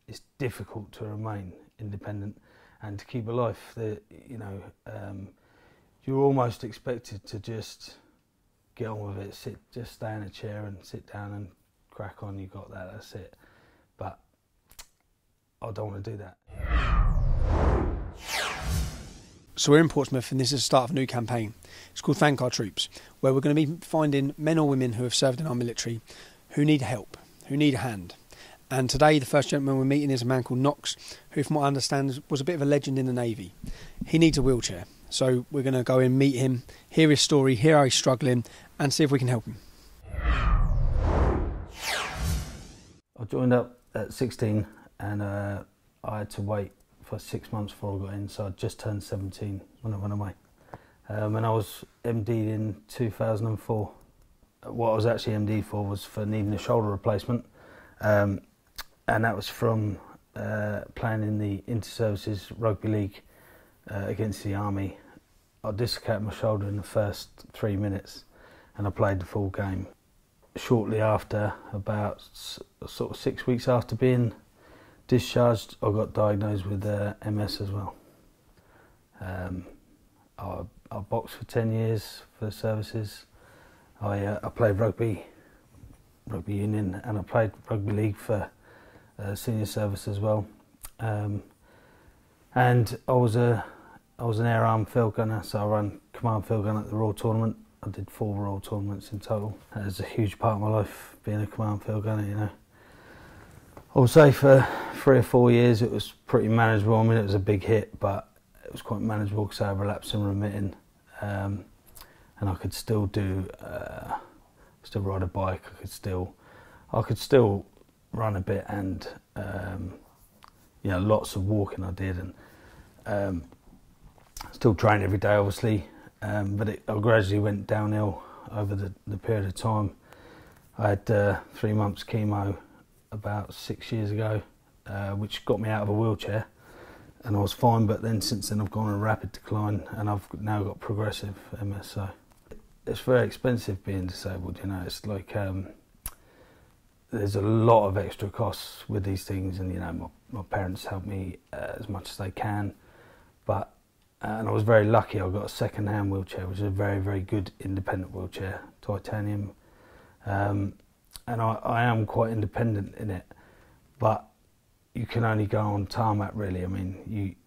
it's difficult to remain independent and to keep a life that, you're almost expected to just get on with it, just stay in a chair and sit down and crack on. You got that, that's it. But I don't want to do that. So we're in Portsmouth and this is the start of a new campaign. It's called Thank Our Troops, where we're going to be finding men or women who have served in our military who need help, who need a hand. And today the first gentleman we're meeting is a man called Knox, who from what I understand was a bit of a legend in the Navy. He needs a wheelchair, so we're going to go and meet him, hear his story, hear how he's struggling and see if we can help him. I joined up at 16 and I had to wait for 6 months before I got in, so I just turned 17 when I went away. And I was MD'd in 2004. What I was actually MD'd for was for needing a shoulder replacement, and that was from playing in the Inter-Services Rugby League against the Army. I dislocated my shoulder in the first 3 minutes and I played the full game. Shortly after, about sort of 6 weeks after being discharged, I got diagnosed with MS as well. I boxed for 10 years for the services. I played rugby union, and I played rugby league for senior service as well. And I was an air arm field gunner, so I ran command field gun at the Royal Tournament. I did 4 Royal Tournaments in total. That was a huge part of my life, being a command field gunner, I would say for 3 or 4 years it was pretty manageable. I mean, it was a big hit, but it was quite manageable because I had relapsing remitting, and I could still still ride a bike. I could still run a bit, and lots of walking I did, and still train every day, obviously. But I gradually went downhill over the period of time. I had 3 months chemo about 6 years ago, which got me out of a wheelchair, and I was fine, but then since then I've gone on a rapid decline and I've now got progressive MS. So it's very expensive being disabled, it's like there's a lot of extra costs with these things, and my parents help me as much as they can, but and I was very lucky. I got a second-hand wheelchair, which is a very, very good independent wheelchair, titanium. And I am quite independent in it, but you can only go on tarmac, really. I mean,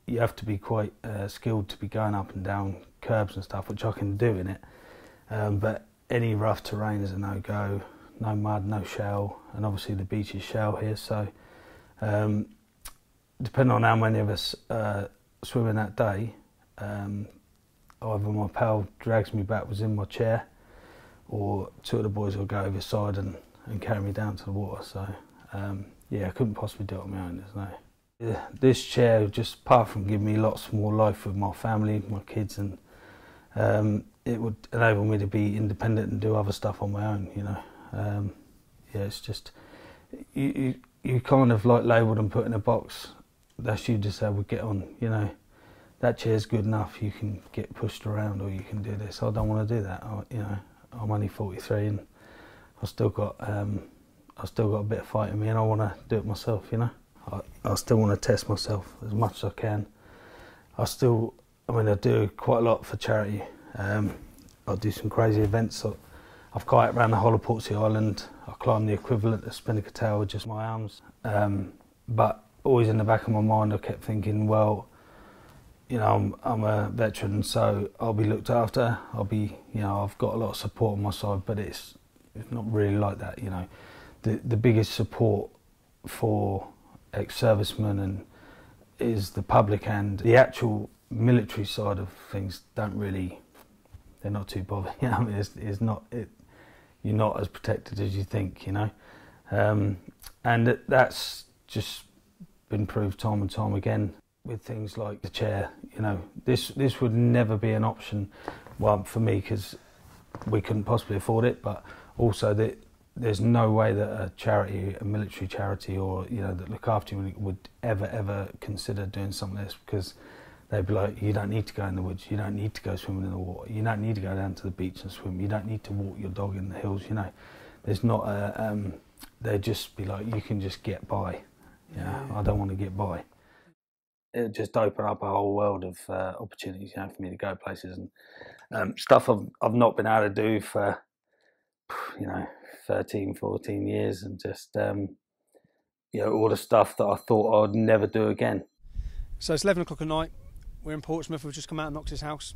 you have to be quite skilled to be going up and down curbs and stuff, which I can do in it. But any rough terrain is a no-go. No mud, no shell, and obviously the beach is shell here. So depending on how many of us swimming that day, either my pal drags me backwards in my chair, or 2 of the boys will go over the side and carry me down to the water. So I couldn't possibly do it on my own. This chair, just apart from giving me lots more life with my family, my kids, and it would enable me to be independent and do other stuff on my own. It's just you kind of like labelled and put in a box. That's you disabled, get on. That chair's good enough. You can get pushed around, or you can do this. I don't want to do that. I'm only 43 and I've still got a bit of fight in me, and I want to do it myself. I still want to test myself as much as I can. I do quite a lot for charity. I do some crazy events. I've kayaked around the whole of Portsea Island. I climbed the equivalent of Spinnaker Tower with just my arms. But always in the back of my mind, I kept thinking, well, I'm a veteran, so I'll be looked after. I've got a lot of support on my side, but it's not really like that. The biggest support for ex-servicemen is the public, and the actual military side of things they're not too bothered. You're not as protected as you think, and that's just been proved time and time again with things like the chair. This would never be an option, well, for me, because we couldn't possibly afford it, but also that there's no way that a military charity, or that look after you would ever consider doing something like this, because they'd be like, you don't need to go in the woods, you don't need to go swimming in the water, you don't need to go down to the beach and swim, you don't need to walk your dog in the hills. There's not a they'd just be like, you can just get by. Yeah, I don't want to get by. It just opened up a whole world of opportunities, you know, for me to go places and stuff I've not been able to do for, you know, 13, 14 years, and just you know, all the stuff that I thought I'd never do again. So it's 11 o'clock at night. We're in Portsmouth. We've just come out of Knox's house,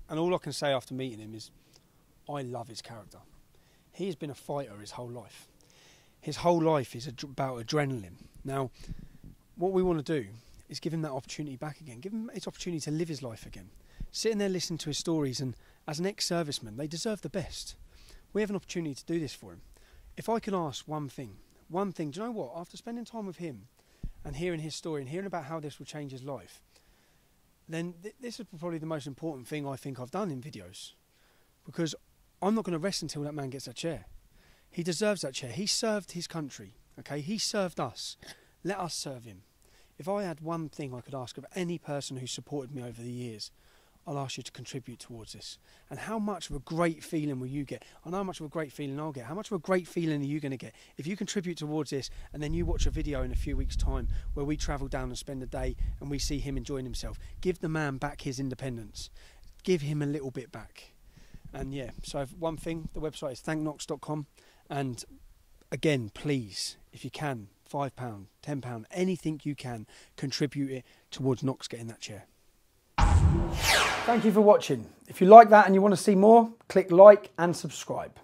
and all I can say after meeting him is, I love his character. He has been a fighter his whole life. His whole life is about adrenaline. Now, what we want to do is give him that opportunity back again. Give him his opportunity to live his life again. Sitting there listening to his stories, and as an ex-serviceman, they deserve the best. We have an opportunity to do this for him. If I can ask one thing, do you know what? After spending time with him and hearing his story and hearing about how this will change his life, then this is probably the most important thing I think I've done in videos, because I'm not going to rest until that man gets that chair. He deserves that chair. He served his country, okay? He served us. Let us serve him. If I had one thing I could ask of any person who supported me over the years, I'll ask you to contribute towards this. And how much of a great feeling will you get? I know how much of a great feeling I'll get. How much of a great feeling are you going to get if you contribute towards this, and then you watch a video in a few weeks' time where we travel down and spend a day and we see him enjoying himself? Give the man back his independence. Give him a little bit back. And yeah, so one thing, the website is thanknox.com. And again, please, if you can, £5, £10, anything you can, contribute it towards Knox getting that chair. Thank you for watching. If you like that and you want to see more, click like and subscribe.